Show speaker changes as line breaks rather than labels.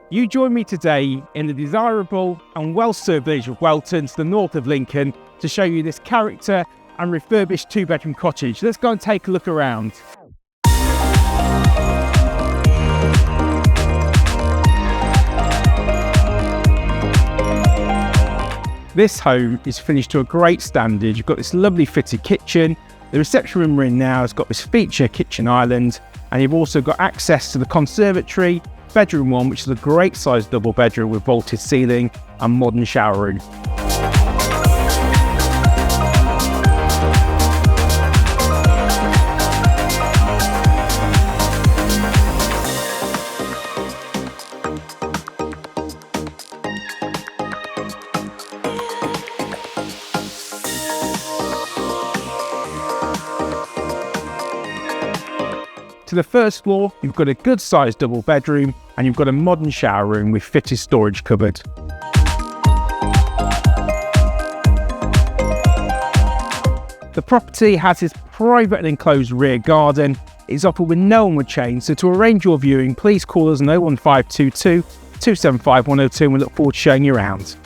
You join me today in the desirable and well-served village of Welton to the north of Lincoln to show you this character and refurbished 2-bedroom cottage. Let's go and take a look around. This home is finished to a great standard. You've got this lovely fitted kitchen. The reception room we're in now has got this feature kitchen island, and you've also got access to the conservatory, bedroom one, which is a great sized double bedroom with vaulted ceiling and modern shower room. To the first floor, you've got a good sized double bedroom and you've got a modern shower room with fitted storage cupboard. The property has its private and enclosed rear garden. It's offered with no onward chain, so to arrange your viewing, please call us on 01522 275 102 and we look forward to showing you around.